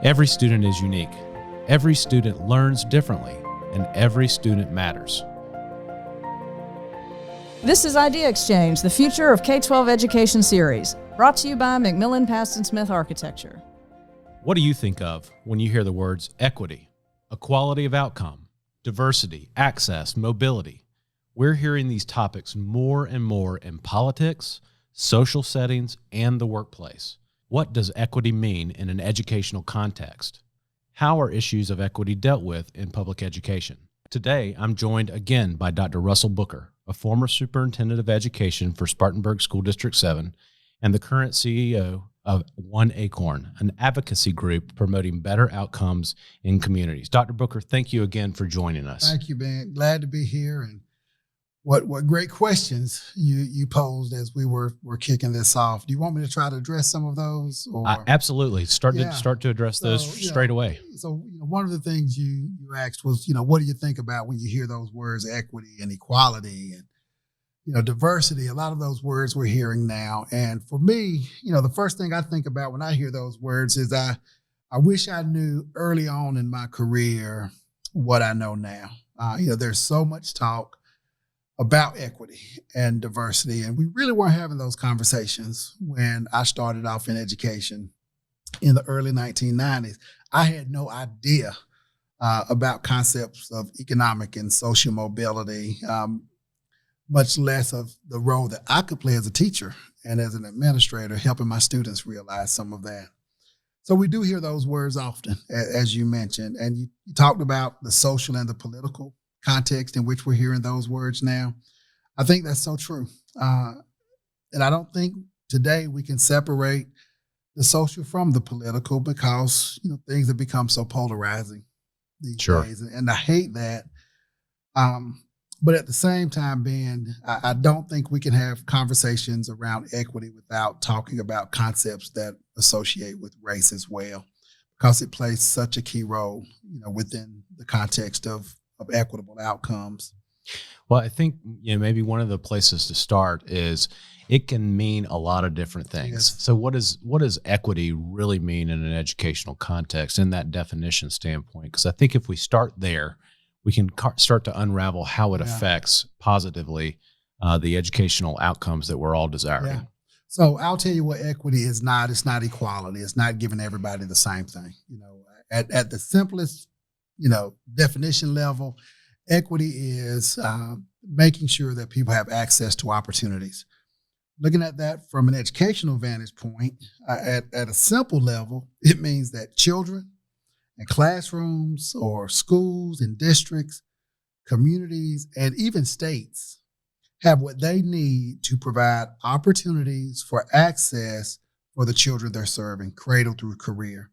Every student is unique. Every student learns differently, and every student matters. This is Idea Exchange, the Future of K-12 Education series, brought to you by McMillan Paston Smith Architecture. What do you think of when you hear the words equity, equality of outcome, diversity, access, mobility? We're hearing these topics more and more in politics, social settings, and the workplace. What does equity mean in an educational context? How are issues of equity dealt with in public education? Today, I'm joined again by Dr. Russell Booker, a former superintendent of education for Spartanburg School District 7 and the current CEO of One Acorn, an advocacy group promoting better outcomes in communities. Dr. Booker, thank you again for joining us. Thank you, Ben. Glad to be here. And what great questions you posed as we were kicking this off. Do you want me to try to address some of those? Or? Absolutely. Start to address those straight away. So one of the things you asked was, what do you think about when you hear those words, equity and equality and diversity? A lot of those words we're hearing now. And for me, the first thing I think about when I hear those words is I wish I knew early on in my career what I know now. There's so much talk about equity and diversity, and we really weren't having those conversations when I started off in education in the early 1990s. I had no idea about concepts of economic and social mobility, much less of the role that I could play as a teacher and as an administrator, helping my students realize some of that. So we do hear those words often, as you mentioned, and you talked about the social and the political context in which we're hearing those words now. I think that's so true. And I don't think today we can separate the social from the political because, things have become so polarizing these days. And I hate that. But at the same time, Ben, I don't think we can have conversations around equity without talking about concepts that associate with race as well, because it plays such a key role, within the context of equitable outcomes. Well, I think maybe one of the places to start is it can mean a lot of different things. Yes. So what does equity really mean in an educational context in that definition standpoint? Because I think if we start there, we can start to unravel how it affects positively the educational outcomes that we're all desiring. Yeah. So I'll tell you what equity is not. It's not equality. It's not giving everybody the same thing. At the simplest definition level, equity is making sure that people have access to opportunities. Looking at that from an educational vantage point, at a simple level, it means that children in classrooms or schools and districts, communities, and even states have what they need to provide opportunities for access for the children they're serving, cradle through career.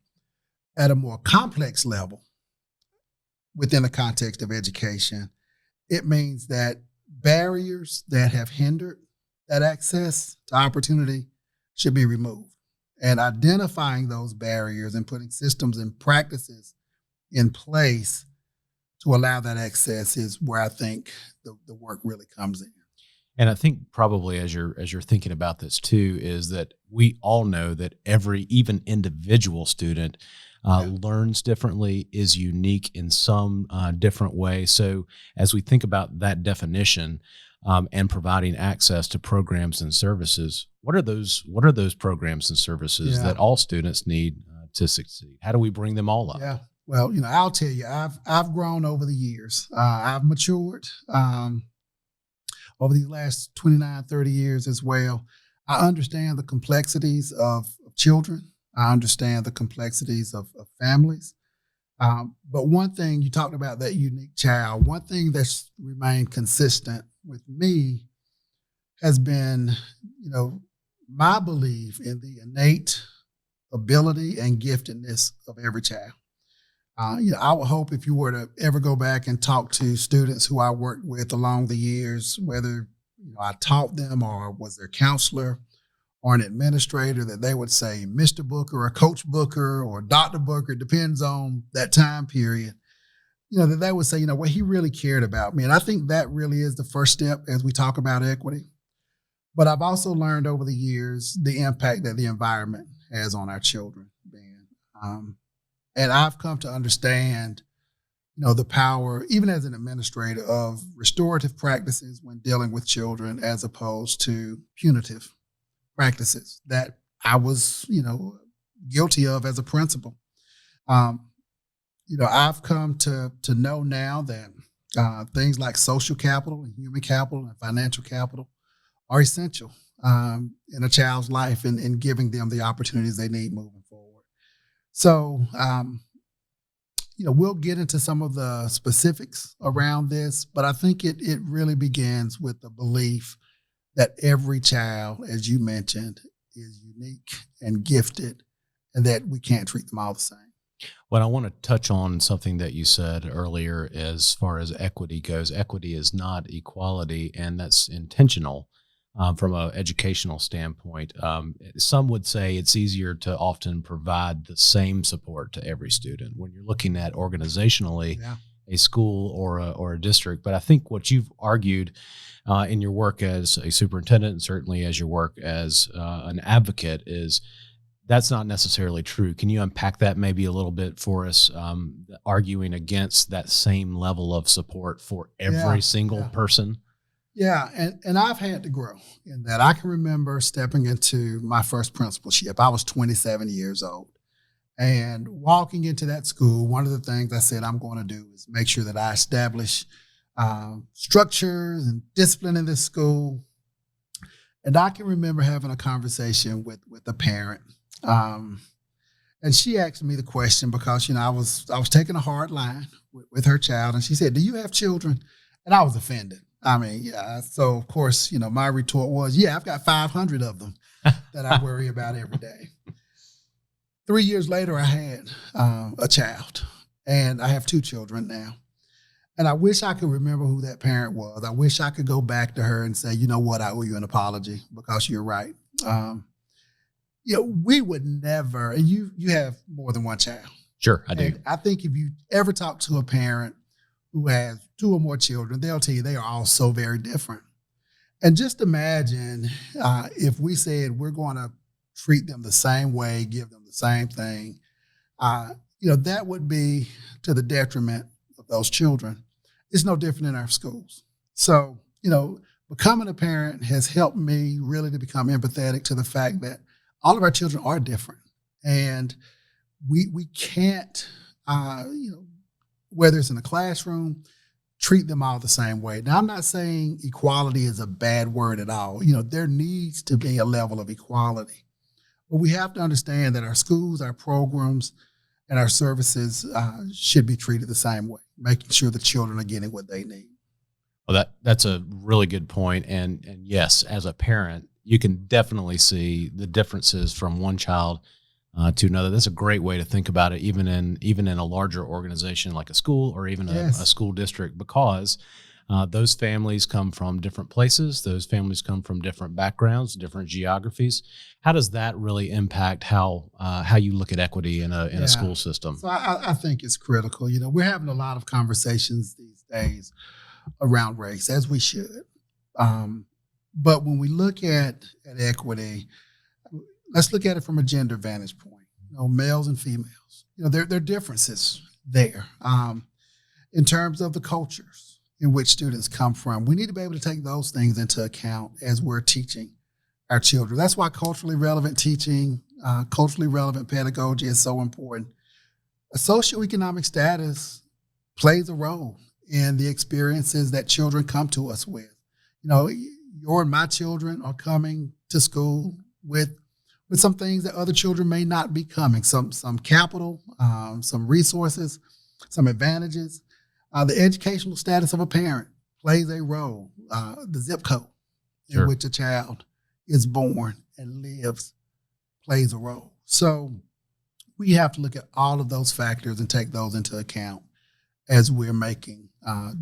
At a more complex level, within the context of education, it means that barriers that have hindered that access to opportunity should be removed. And identifying those barriers and putting systems and practices in place to allow that access is where I think the work really comes in. And I think probably as you're thinking about this too, is that we all know that every even individual student learns differently, is unique in some different way. So as we think about that definition and providing access to programs and services, what are those programs and services that all students need to succeed? How do we bring them all up? Yeah. Well, I'll tell you, I've grown over the years. I've matured over these last 29, 30 years as well. I understand the complexities of children. I understand the complexities of families. But one thing, you talked about that unique child, one thing that's remained consistent with me has been, my belief in the innate ability and giftedness of every child. I would hope if you were to ever go back and talk to students who I worked with along the years, whether I taught them or was their counselor or an administrator, that they would say Mr. Booker or Coach Booker or Dr. Booker, it depends on that time period, that they would say, he really cared about me. And I think that really is the first step as we talk about equity. But I've also learned over the years the impact that the environment has on our children, Ben. And I've come to understand, the power, even as an administrator, of restorative practices when dealing with children as opposed to punitive practices that I was, guilty of as a principal. I've come to know now that things like social capital and human capital and financial capital are essential in a child's life and in giving them the opportunities they need moving forward. So, we'll get into some of the specifics around this, but I think it really begins with the belief that every child, as you mentioned, is unique and gifted, and that we can't treat them all the same. Well, I want to touch on something that you said earlier as far as equity goes. Equity is not equality, and that's intentional from an educational standpoint. Some would say it's easier to often provide the same support to every student when you're looking at organizationally a school or a district. But I think what you've argued in your work as a superintendent and certainly as your work as an advocate is that's not necessarily true. Can you unpack that maybe a little bit for us, arguing against that same level of support for every single person? Yeah, and I've had to grow in that. I can remember stepping into my first principalship. I was 27 years old. And walking into that school, one of the things I said I'm going to do is make sure that I establish structures and discipline in this school. And I can remember having a conversation with a parent. And she asked me the question because, I was taking a hard line with her child. And she said, "Do you have children?" And I was offended. So of course, my retort was, "Yeah, I've got 500 of them that I worry about every day." 3 years later, I had a child, and I have 2 children now. And I wish I could remember who that parent was. I wish I could go back to her and say, "You know what, I owe you an apology because you're right." We would never, and you have more than one child. Sure, I do. And I think if you ever talk to a parent who has 2 or more children, they'll tell you they are all so very different. And just imagine if we said we're going to treat them the same way, give them the same thing, that would be to the detriment of those children. It's no different in our schools. So, becoming a parent has helped me really to become empathetic to the fact that all of our children are different. And we can't, whether it's in a classroom, treat them all the same way. Now, I'm not saying equality is a bad word at all. There needs to be a level of equality. But we have to understand that our schools, our programs, and our services should be treated the same way, making sure the children are getting what they need. Well, that's a really good point. And yes, as a parent, you can definitely see the differences from one child to another. That's a great way to think about it, even in a larger organization like a school or even a school district, because those families come from different places. Those families come from different backgrounds, different geographies. How does that really impact how you look at equity in a school system? So I think it's critical. We're having a lot of conversations these days around race, as we should. But when we look at equity, let's look at it from a gender vantage point. Males and females. There are differences there in terms of the cultures in which students come from. We need to be able to take those things into account as we're teaching our children. That's why culturally relevant teaching, culturally relevant pedagogy is so important. A socioeconomic status plays a role in the experiences that children come to us with. Your and my children are coming to school with some things that other children may not be coming, some capital, some resources, some advantages. The educational status of a parent plays a role. The zip code in which a child is born and lives plays a role. So we have to look at all of those factors and take those into account as we're making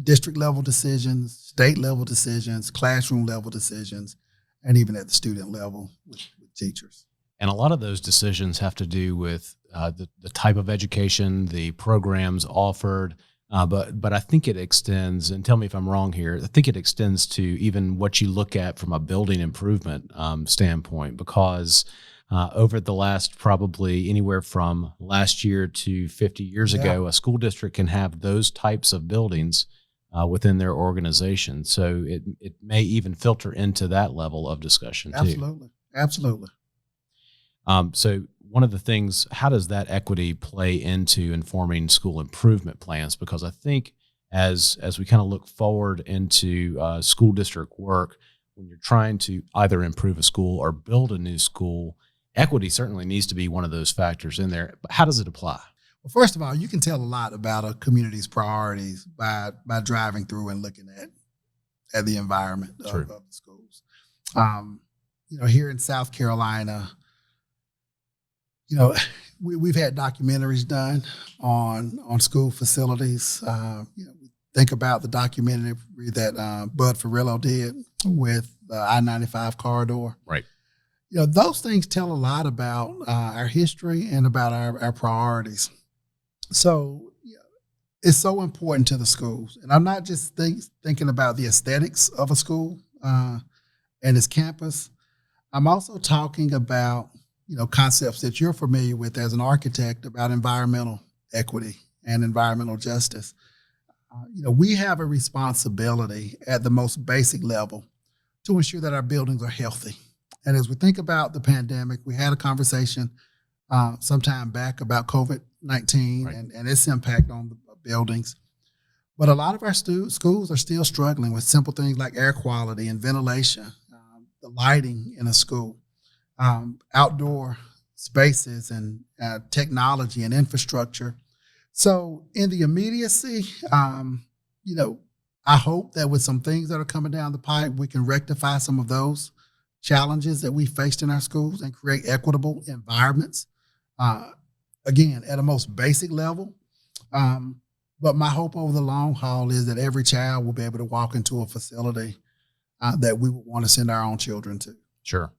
district level decisions, state level decisions, classroom level decisions, and even at the student level with teachers. And a lot of those decisions have to do with the type of education, the programs offered, but I think it extends, and tell me if I'm wrong here, I think it extends to even what you look at from a building improvement standpoint, because over the last probably anywhere from last year to 50 years ago, a school district can have those types of buildings within their organization. So it may even filter into that level of discussion too. Absolutely. So one of the things, how does that equity play into informing school improvement plans? Because I think as we kind of look forward into school district work, when you're trying to either improve a school or build a new school, equity certainly needs to be one of those factors in there. But how does it apply? Well, first of all, you can tell a lot about a community's priorities by driving through and looking at the environment of the schools. Here in South Carolina, we've had documentaries done on school facilities. Think about the documentary that Bud Ferrillo did with the I-95 corridor. Right. Those things tell a lot about our history and about our priorities. So it's so important to the schools. And I'm not just thinking about the aesthetics of a school and its campus. I'm also talking about, concepts that you're familiar with as an architect about environmental equity and environmental justice. We have a responsibility at the most basic level to ensure that our buildings are healthy. And as we think about the pandemic, we had a conversation some time back about COVID-19 and its impact on the buildings. But a lot of our schools are still struggling with simple things like air quality and ventilation, the lighting in a school, outdoor spaces and technology and infrastructure. So in the immediacy, I hope that with some things that are coming down the pipe, we can rectify some of those challenges that we faced in our schools and create equitable environments, again, at a most basic level. But my hope over the long haul is that every child will be able to walk into a facility that we would want to send our own children to. Sure.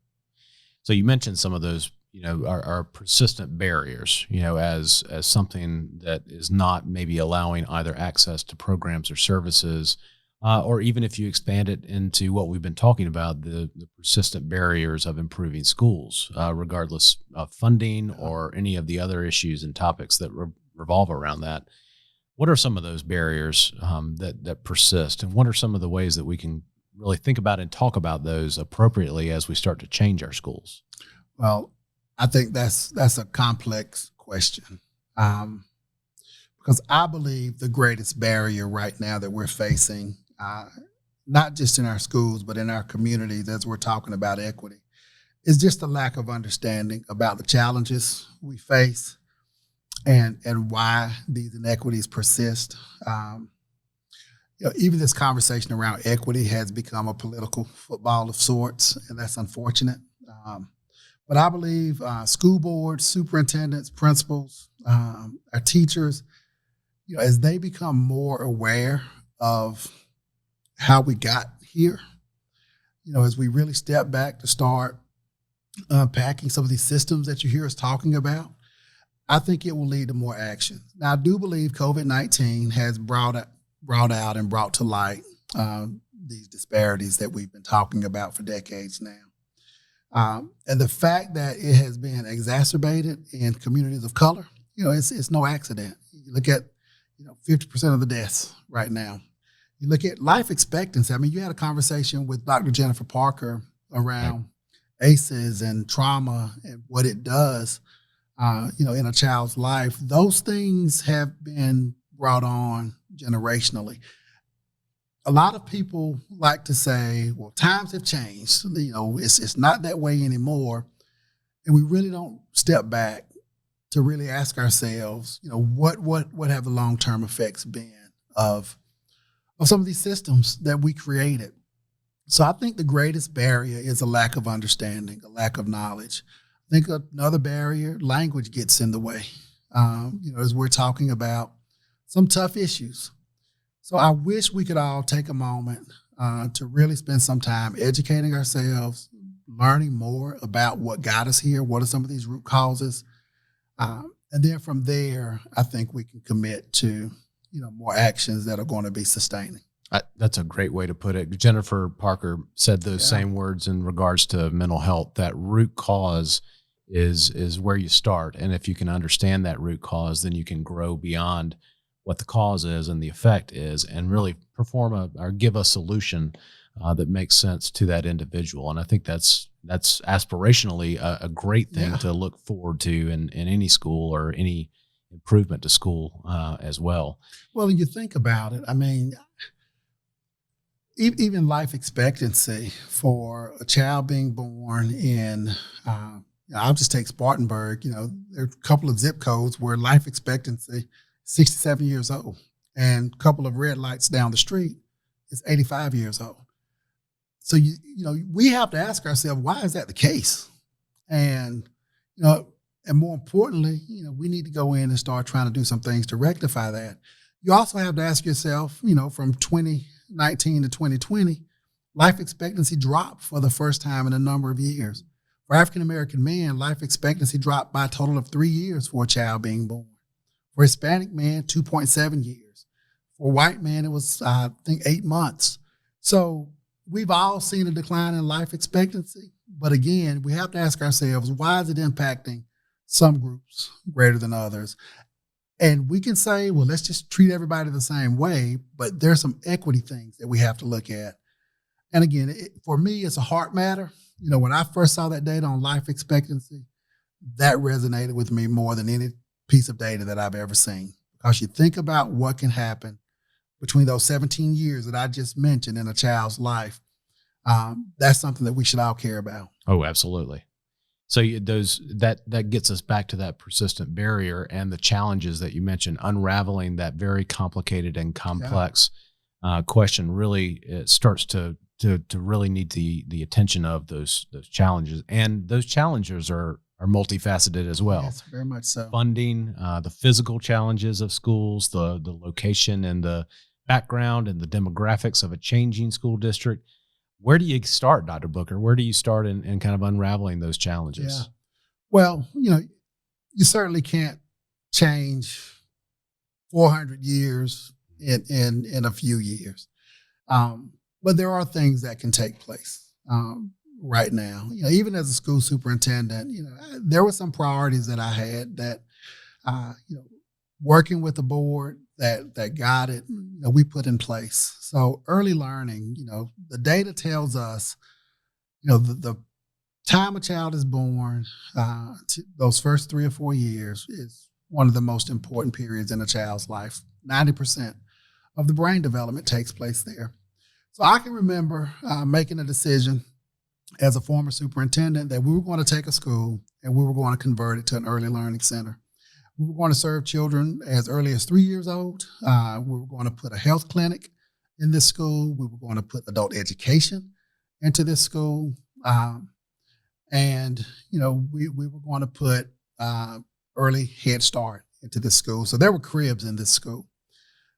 So you mentioned some of those, are persistent barriers, as something that is not maybe allowing either access to programs or services, or even if you expand it into what we've been talking about, the persistent barriers of improving schools, regardless of funding or any of the other issues and topics that revolve around that. What are some of those barriers that persist, and what are some of the ways that we can really think about and talk about those appropriately as we start to change our schools? Well, I think that's a complex question, because I believe the greatest barrier right now that we're facing, not just in our schools, but in our communities as we're talking about equity, is just a lack of understanding about the challenges we face and why these inequities persist. Even this conversation around equity has become a political football of sorts, and that's unfortunate. But I believe school boards, superintendents, principals, our teachers, as they become more aware of how we got here, as we really step back to start unpacking some of these systems that you hear us talking about, I think it will lead to more action. Now, I do believe COVID-19 has brought out and brought to light these disparities that we've been talking about for decades now. And the fact that it has been exacerbated in communities of color, it's no accident. You look at, 50% of the deaths right now. You look at life expectancy. I mean, you had a conversation with Dr. Jennifer Parker around ACEs and trauma and what it does, in a child's life. Those things have been brought on generationally. A lot of people like to say, well, times have changed. It's not that way anymore. And we really don't step back to really ask ourselves, what have the long-term effects been of some of these systems that we created. So I think the greatest barrier is a lack of understanding, a lack of knowledge. I think another barrier, language gets in the way, as we're talking about some tough issues. So I wish we could all take a moment to really spend some time educating ourselves, learning more about what got us here, what are some of these root causes. And then from there, I think we can commit to, more actions that are going to be sustaining. That's a great way to put it. Jennifer Parker said those same words in regards to mental health. That root cause is where you start. And if you can understand that root cause, then you can grow beyond what the cause is and the effect is, and really perform or give a solution that makes sense to that individual. And I think that's aspirationally a great thing to look forward to in any school or any improvement to school as well. Well, you think about it. I mean, even life expectancy for a child being born in, I'll just take Spartanburg. There are a couple of zip codes where life expectancy 67 years old, and a couple of red lights down the street is 85 years old. So we have to ask ourselves, why is that the case? And and more importantly, we need to go in and start trying to do some things to rectify that. You also have to ask yourself, from 2019 to 2020, life expectancy dropped for the first time in a number of years. For African American men, life expectancy dropped by a total of 3 years for a child being born. For Hispanic men, 2.7 years. For white men, it was, I think, 8 months. So we've all seen a decline in life expectancy. But again, we have to ask ourselves, why is it impacting some groups greater than others? And we can say, well, let's just treat everybody the same way. But there's some equity things that we have to look at. And again, for me, it's a heart matter. When I first saw that data on life expectancy, that resonated with me more than any piece of data that I've ever seen. Because you think about what can happen between those 17 years that I just mentioned in a child's life. That's something that we should all care about. Oh, absolutely. So that gets us back to that persistent barrier and the challenges that you mentioned, unraveling that very complicated and complex question. Really, it starts to really need the attention of those challenges, and those challenges are multifaceted as well. Yes, very much so. Funding, the physical challenges of schools, the location and the background and the demographics of a changing school district. Where do you start, Dr. Booker? Where do you start in kind of unraveling those challenges? Yeah. Well, you certainly can't change 400 years in a few years. But there are things that can take place right now. Even as a school superintendent, there were some priorities that I had that, working with the board that got it, we put in place. So early learning, the data tells us, the time a child is born, those first 3 or 4 years is one of the most important periods in a child's life. 90% of the brain development takes place there. So I can remember making a decision as a former superintendent that we were going to take a school and we were going to convert it to an early learning center. We were going to serve children as early as 3 years old. We were going to put a health clinic in this school. We were going to put adult education into this school. And we were going to put early Head Start into this school. So there were cribs in this school.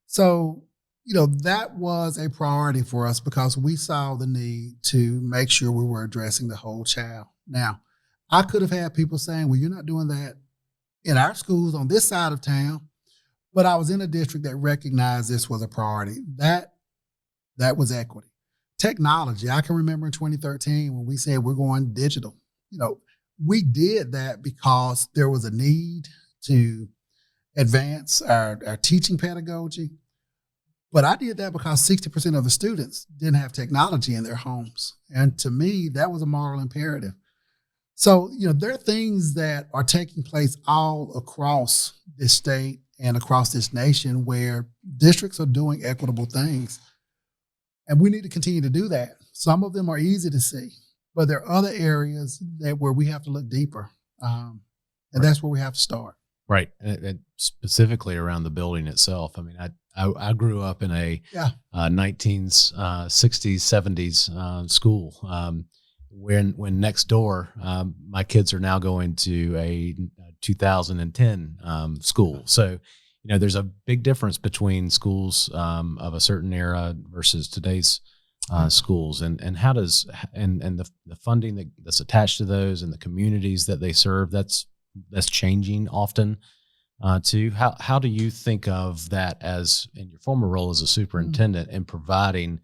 So, that was a priority for us because we saw the need to make sure we were addressing the whole child. Now, I could have had people saying, well, you're not doing that in our schools on this side of town, but I was in a district that recognized this was a priority. That was equity. Technology, I can remember in 2013 when we said we're going digital. We did that because there was a need to advance our teaching pedagogy. But I did that because 60% of the students didn't have technology in their homes. And to me, that was a moral imperative. So, there are things that are taking place all across this state and across this nation where districts are doing equitable things. And we need to continue to do that. Some of them are easy to see, but there are other areas where we have to look deeper. And that's where we have to start. Right. And specifically around the building itself. I mean, I grew up in a 1960s, 70s school. When next door, my kids are now going to a 2010 school. So, there's a big difference between schools of a certain era versus today's schools, and how does and the funding that's attached to those and the communities that they serve, that's changing often too. How do you think of that as in your former role as a superintendent in providing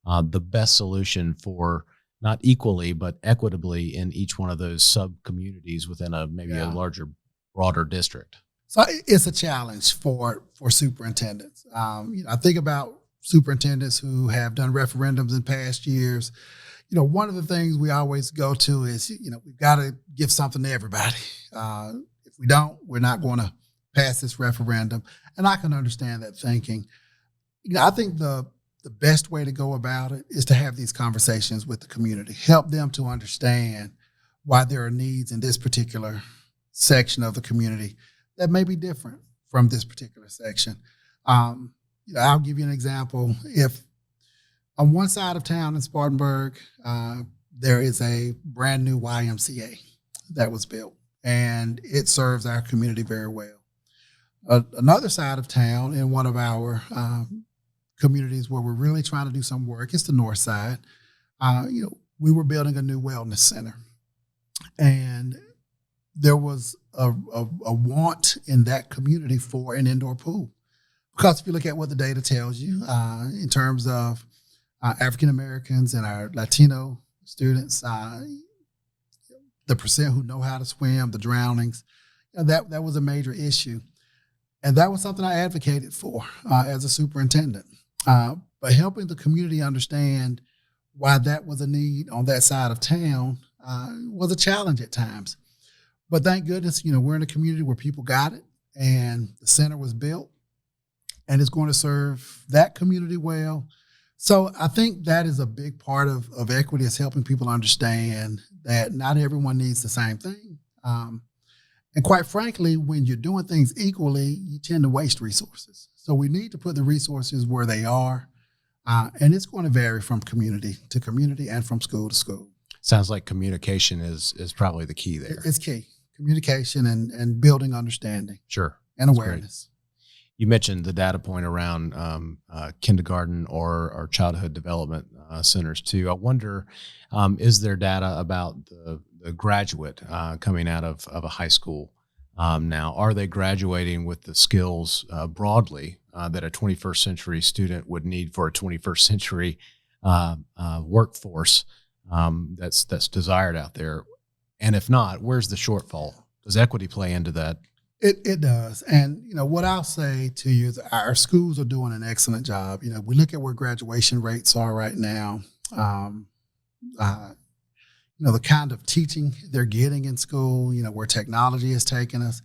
the best solution for not equally, but equitably in each one of those sub communities within a larger, broader district. So it's a challenge for superintendents. I think about superintendents who have done referendums in past years. One of the things we always go to is, we've got to give something to everybody. If we don't, we're not going to pass this referendum. And I can understand that thinking. I think the best way to go about it is to have these conversations with the community, help them to understand why there are needs in this particular section of the community that may be different from this particular section. I'll give you an example. If on one side of town in Spartanburg, there is a brand new YMCA that was built, and it serves our community very well. Another side of town, in one of our communities where we're really trying to do some work, it's the north side. We were building a new wellness center, and there was a want in that community for an indoor pool. Because if you look at what the data tells you in terms of African Americans and our Latino students, the percent who know how to swim, the drownings, that was a major issue. And that was something I advocated for as a superintendent. But helping the community understand why that was a need on that side of town was a challenge at times. But thank goodness, we're in a community where people got it, and the center was built, and it's going to serve that community well. So I think that is a big part of equity, is helping people understand that not everyone needs the same thing. And quite frankly, when you're doing things equally, you tend to waste resources. So we need to put the resources where they are, and it's going to vary from community to community and from school to school. Sounds like communication is probably the key there. It's key. Communication and building understanding. Sure. And awareness. You mentioned the data point around kindergarten or childhood development centers too. I wonder, is there data about the graduate coming out of a high school now? Are they graduating with the skills broadly that a 21st century student would need for a 21st century workforce that's desired out there? And if not, where's the shortfall? Does equity play into that? It does. And, what I'll say to you is our schools are doing an excellent job. We look at where graduation rates are right now, the kind of teaching they're getting in school, where technology has taken us,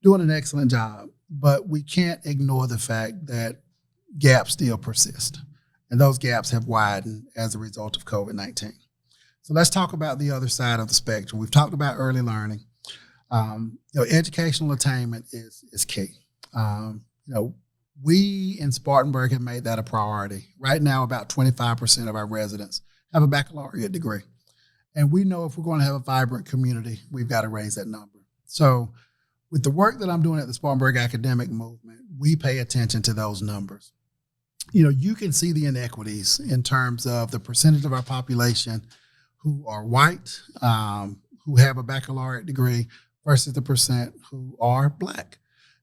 doing an excellent job. But we can't ignore the fact that gaps still persist. And those gaps have widened as a result of COVID-19. So let's talk about the other side of the spectrum. We've talked about early learning. Educational attainment is key. We in Spartanburg have made that a priority. Right now, about 25% of our residents have a baccalaureate degree. And we know if we're going to have a vibrant community, we've got to raise that number. So with the work that I'm doing at the Spartanburg Academic Movement, we pay attention to those numbers. You can see the inequities in terms of the percentage of our population who are white, who have a baccalaureate degree, versus the percent who are Black.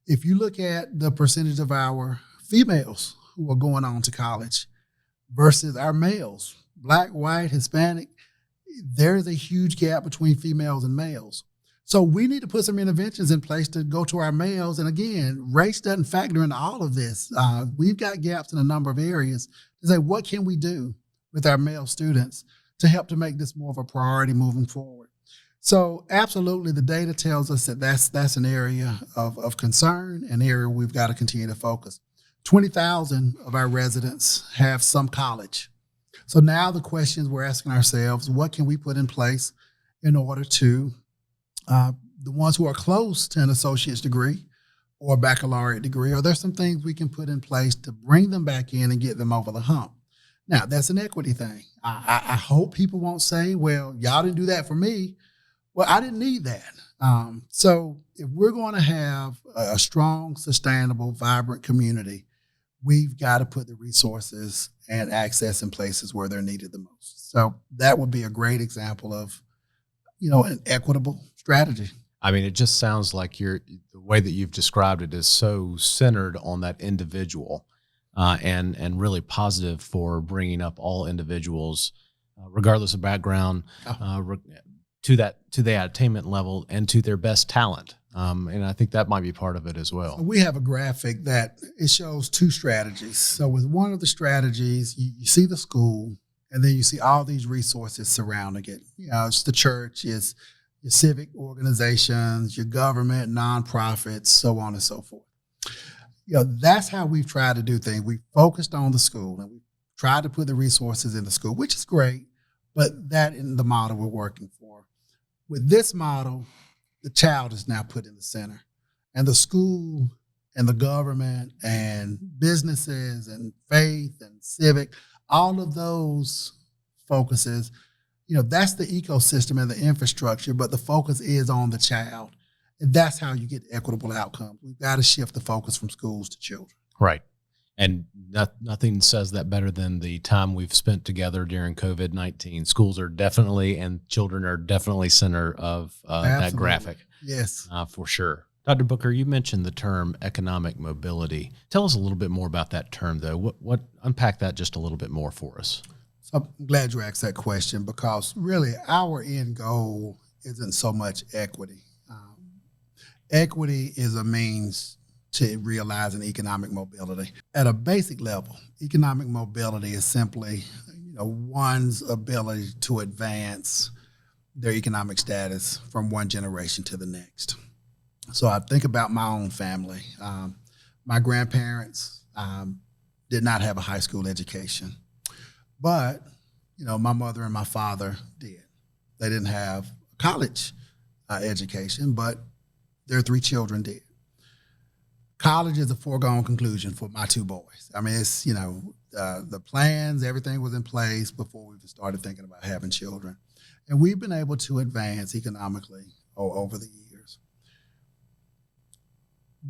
If you look at the percentage of our females who are going on to college versus our males, Black, white, Hispanic, there is a huge gap between females and males. So we need to put some interventions in place to go to our males. And again, race doesn't factor into all of this. We've got gaps in a number of areas to say, what can we do with our male students to help to make this more of a priority moving forward? So absolutely, the data tells us that that's an area of concern, an area we've got to continue to focus. 20,000 of our residents have some college. So now the questions we're asking ourselves, what can we put in place in order to, the ones who are close to an associate's degree or a baccalaureate degree, are there some things we can put in place to bring them back in and get them over the hump? Now, that's an equity thing. I hope people won't say, well, y'all didn't do that for me. Well, I didn't need that. So if we're going to have a strong, sustainable, vibrant community, we've got to put the resources and access in places where they're needed the most. So that would be a great example of, an equitable strategy. I mean, it just sounds like the way that you've described it is so centered on that individual, and really positive for bringing up all individuals regardless of background, to the attainment level and to their best talent. And I think that might be part of it as well. So we have a graphic that it shows two strategies. So with one of the strategies, you see the school, and then you see all these resources surrounding it. It's the church, it's your civic organizations, your government, nonprofits, so on and so forth. That's how we've tried to do things. We focused on the school, and we tried to put the resources in the school, which is great, but that isn't the model we're working for. With this model, the child is now put in the center, and the school and the government and businesses and faith and civic, all of those focuses, that's the ecosystem and the infrastructure, but the focus is on the child. And that's how you get equitable outcomes. We've got to shift the focus from schools to children. Right. And nothing says that better than the time we've spent together during COVID-19. Schools are definitely, and children are definitely center of that graphic. Yes. For sure. Dr. Booker, you mentioned the term economic mobility. Tell us a little bit more about that term, though. What unpack that just a little bit more for us. So I'm glad you asked that question, because really our end goal isn't so much equity. Equity is a means to realizing economic mobility. At a basic level, economic mobility is simply, one's ability to advance their economic status from one generation to the next. So I think about my own family. My grandparents did not have a high school education, but, my mother and my father did. They didn't have a college education, but their 3 children did. College is a foregone conclusion for my 2 boys. I mean, it's, the plans, everything was in place before we even started thinking about having children. And we've been able to advance economically over the years.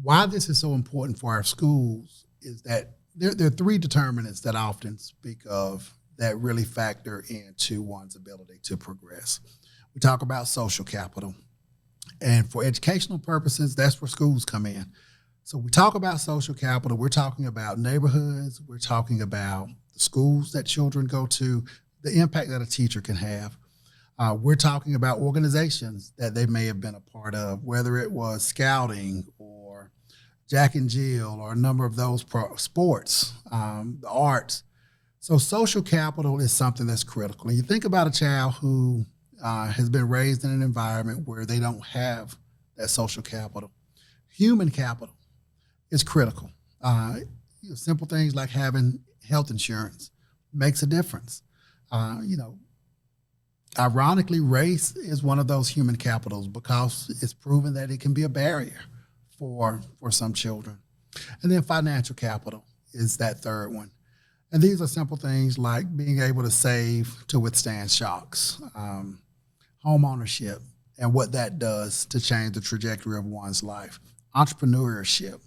Why this is so important for our schools is that there are 3 determinants that I often speak of that really factor into one's ability to progress. We talk about social capital. And for educational purposes, that's where schools come in. So we talk about social capital. We're talking about neighborhoods. We're talking about the schools that children go to, the impact that a teacher can have. We're talking about organizations that they may have been a part of, whether it was scouting or Jack and Jill or a number of those sports, the arts. So social capital is something that's critical. And you think about a child who has been raised in an environment where they don't have that social capital. Human capital is critical. Simple things like having health insurance makes a difference. Ironically, race is one of those human capitals because it's proven that it can be a barrier for some children. And then financial capital is that third one. And these are simple things like being able to save to withstand shocks, home ownership, and what that does to change the trajectory of one's life, entrepreneurship.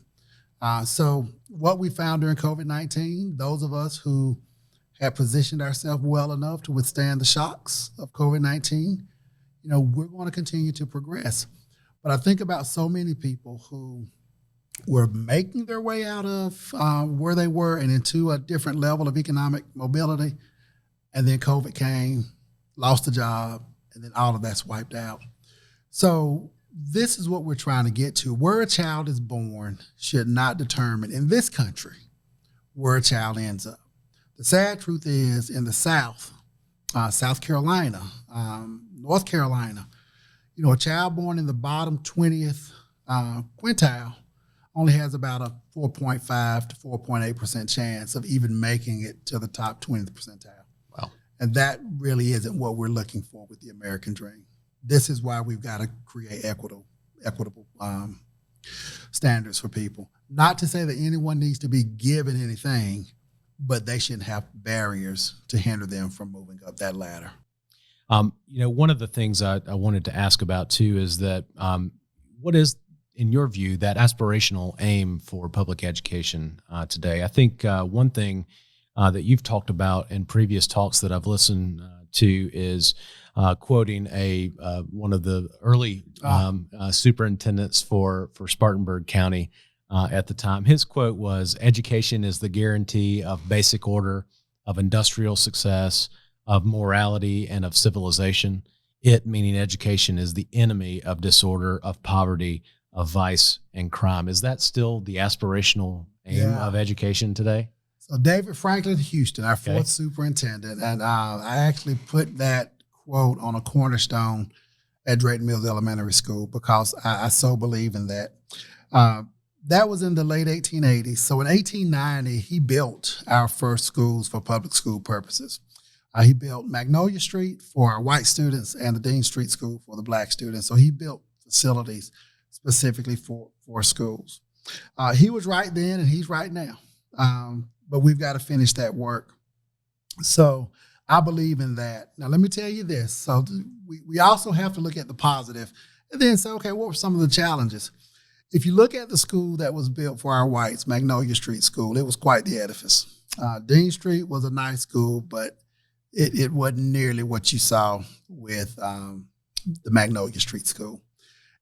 So what we found during COVID-19, those of us who have positioned ourselves well enough to withstand the shocks of COVID-19, we're going to continue to progress. But I think about so many people who were making their way out of where they were and into a different level of economic mobility, and then COVID came, lost a job, and then all of that's wiped out. So this is what we're trying to get to. Where a child is born should not determine, in this country, where a child ends up. The sad truth is, in the South, South Carolina, North Carolina, a child born in the bottom 20th quintile only has about a 4.5 to 4.8% chance of even making it to the top 20th percentile. Wow. And that really isn't what we're looking for with the American dream. This is why we've got to create equitable standards for people. Not to say that anyone needs to be given anything, but they shouldn't have barriers to hinder them from moving up that ladder. One of the things I wanted to ask about too is that what is, in your view, that aspirational aim for public education today? I think one thing that you've talked about in previous talks that I've listened to is quoting one of the early superintendents for Spartanburg County at the time. His quote was, "Education is the guarantee of basic order, of industrial success, of morality and of civilization. It, meaning education, is the enemy of disorder, of poverty, of vice and crime. Is that still the aspirational aim of education today? So David Franklin Houston, our fourth superintendent, and I actually put that quote on a cornerstone at Drayton Mills Elementary School because I so believe in that. That was in the late 1880s. So in 1890, he built our first schools for public school purposes. He built Magnolia Street for our white students and the Dean Street School for the black students. So he built facilities specifically for schools. He was right then and he's right now. But we've got to finish that work. So I believe in that. Now, let me tell you this. So we also have to look at the positive and then say, okay, what were some of the challenges? If you look at the school that was built for our whites, Magnolia Street School, it was quite the edifice. Dean Street was a nice school, but it wasn't nearly what you saw with the Magnolia Street School.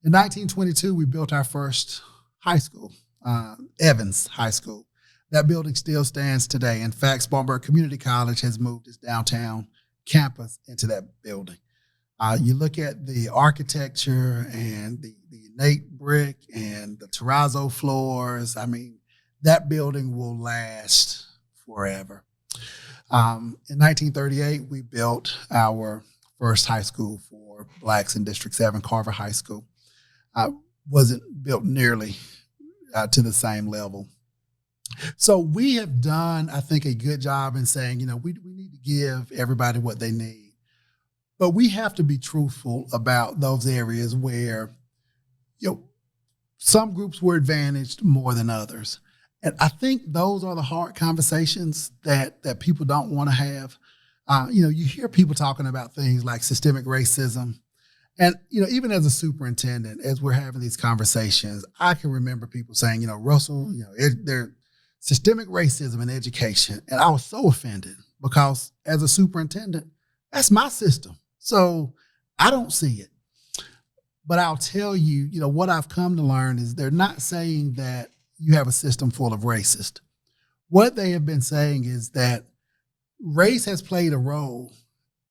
In 1922, we built our first high school, Evans High School. That building still stands today. In fact, Spartanburg Community College has moved its downtown campus into that building. You look at the architecture and the innate brick and the terrazzo floors. I mean, that building will last forever. In 1938, we built our first high school for blacks in District 7, Carver High School. Wasn't built nearly to the same level. So we have done, I think, a good job in saying, we need to give everybody what they need. But we have to be truthful about those areas where, some groups were advantaged more than others. And I think those are the hard conversations that people don't want to have. You hear people talking about things like systemic racism. And, even as a superintendent, as we're having these conversations, I can remember people saying, Russell, there's systemic racism in education. And I was so offended because as a superintendent, that's my system. So I don't see it. But I'll tell you, what I've come to learn is they're not saying that you have a system full of racists. What they have been saying is that race has played a role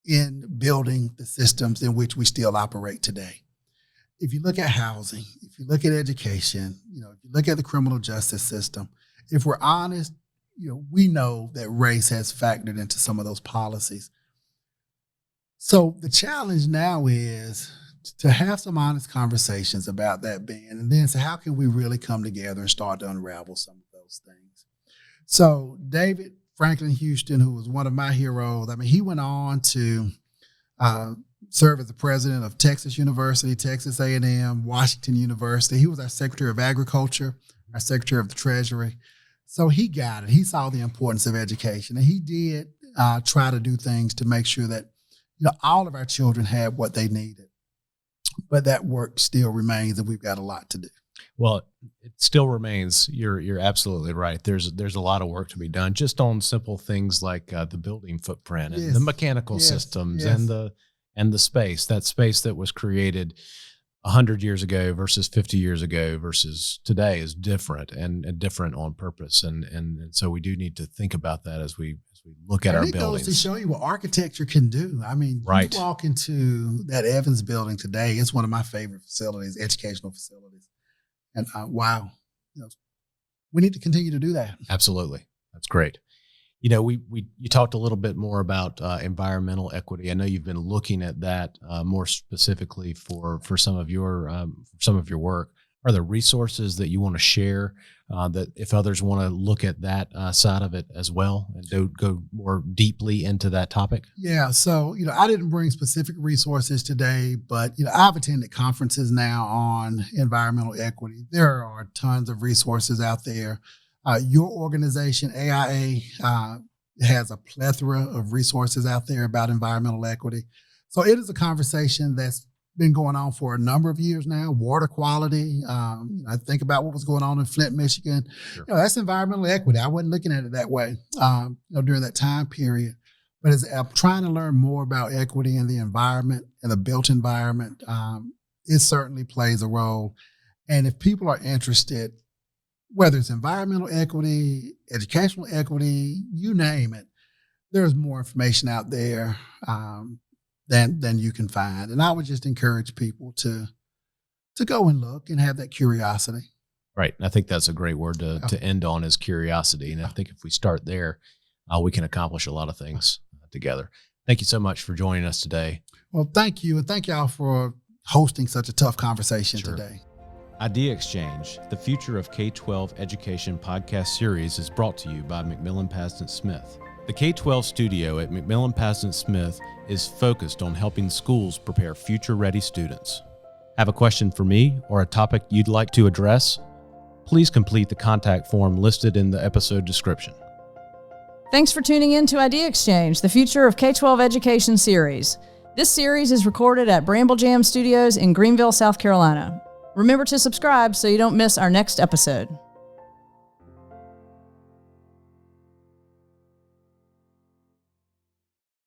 in building the systems in which we still operate today. If you look at housing, if you look at education, if you look at the criminal justice system, if we're honest, we know that race has factored into some of those policies. So the challenge now is to have some honest conversations about that being, and then say, how can we really come together and start to unravel some of those things? So David Franklin Houston, who was one of my heroes, he went on to serve as the president of Texas University, Texas A&M, Washington University. He was our Secretary of Agriculture, our Secretary of the Treasury. So he got it. He saw the importance of education, and he did try to do things to make sure that all of our children had what they needed. But that work still remains, and we've got a lot to do. Well, it still remains. You're absolutely right. There's a lot of work to be done just on simple things like the building footprint and the mechanical systems and the space. That space that was created 100 years ago versus 50 years ago versus today is different and different on purpose. And so we do need to think about that as we look at our buildings. It goes to show you what architecture can do. You walk into that Evans building today, it's one of my favorite facilities, educational facilities. And wow, we need to continue to do that. Absolutely. That's great. You talked a little bit more about environmental equity. I know you've been looking at that more specifically for some of your work. Are there resources that you want to share that if others want to look at that side of it as well and go more deeply into that topic? Yeah. So, I didn't bring specific resources today, but, I've attended conferences now on environmental equity. There are tons of resources out there. Your organization, AIA, has a plethora of resources out there about environmental equity. So it is a conversation that's been going on for a number of years now. Water quality. I think about what was going on in Flint, Michigan. Sure. That's environmental equity. I wasn't looking at it that way, during that time period. But as I'm trying to learn more about equity in the environment and the built environment, it certainly plays a role. And if people are interested, whether it's environmental equity, educational equity, you name it, there's more information out there than you can find. And I would just encourage people to go and look and have that curiosity. Right. And I think that's a great word to end on, is curiosity. And I think if we start there, we can accomplish a lot of things together. Thank you so much for joining us today. Well, thank you. And thank y'all for hosting such a tough conversation today. Idea Exchange, the Future of K-12 Education podcast series, is brought to you by McMillan Paston Smith. The K-12 studio at McMillan Paston Smith is focused on helping schools prepare future-ready students. Have a question for me or a topic you'd like to address? Please complete the contact form listed in the episode description. Thanks for tuning in to Idea Exchange, the Future of K-12 Education series. This series is recorded at Bramble Jam Studios in Greenville, South Carolina. Remember to subscribe so you don't miss our next episode.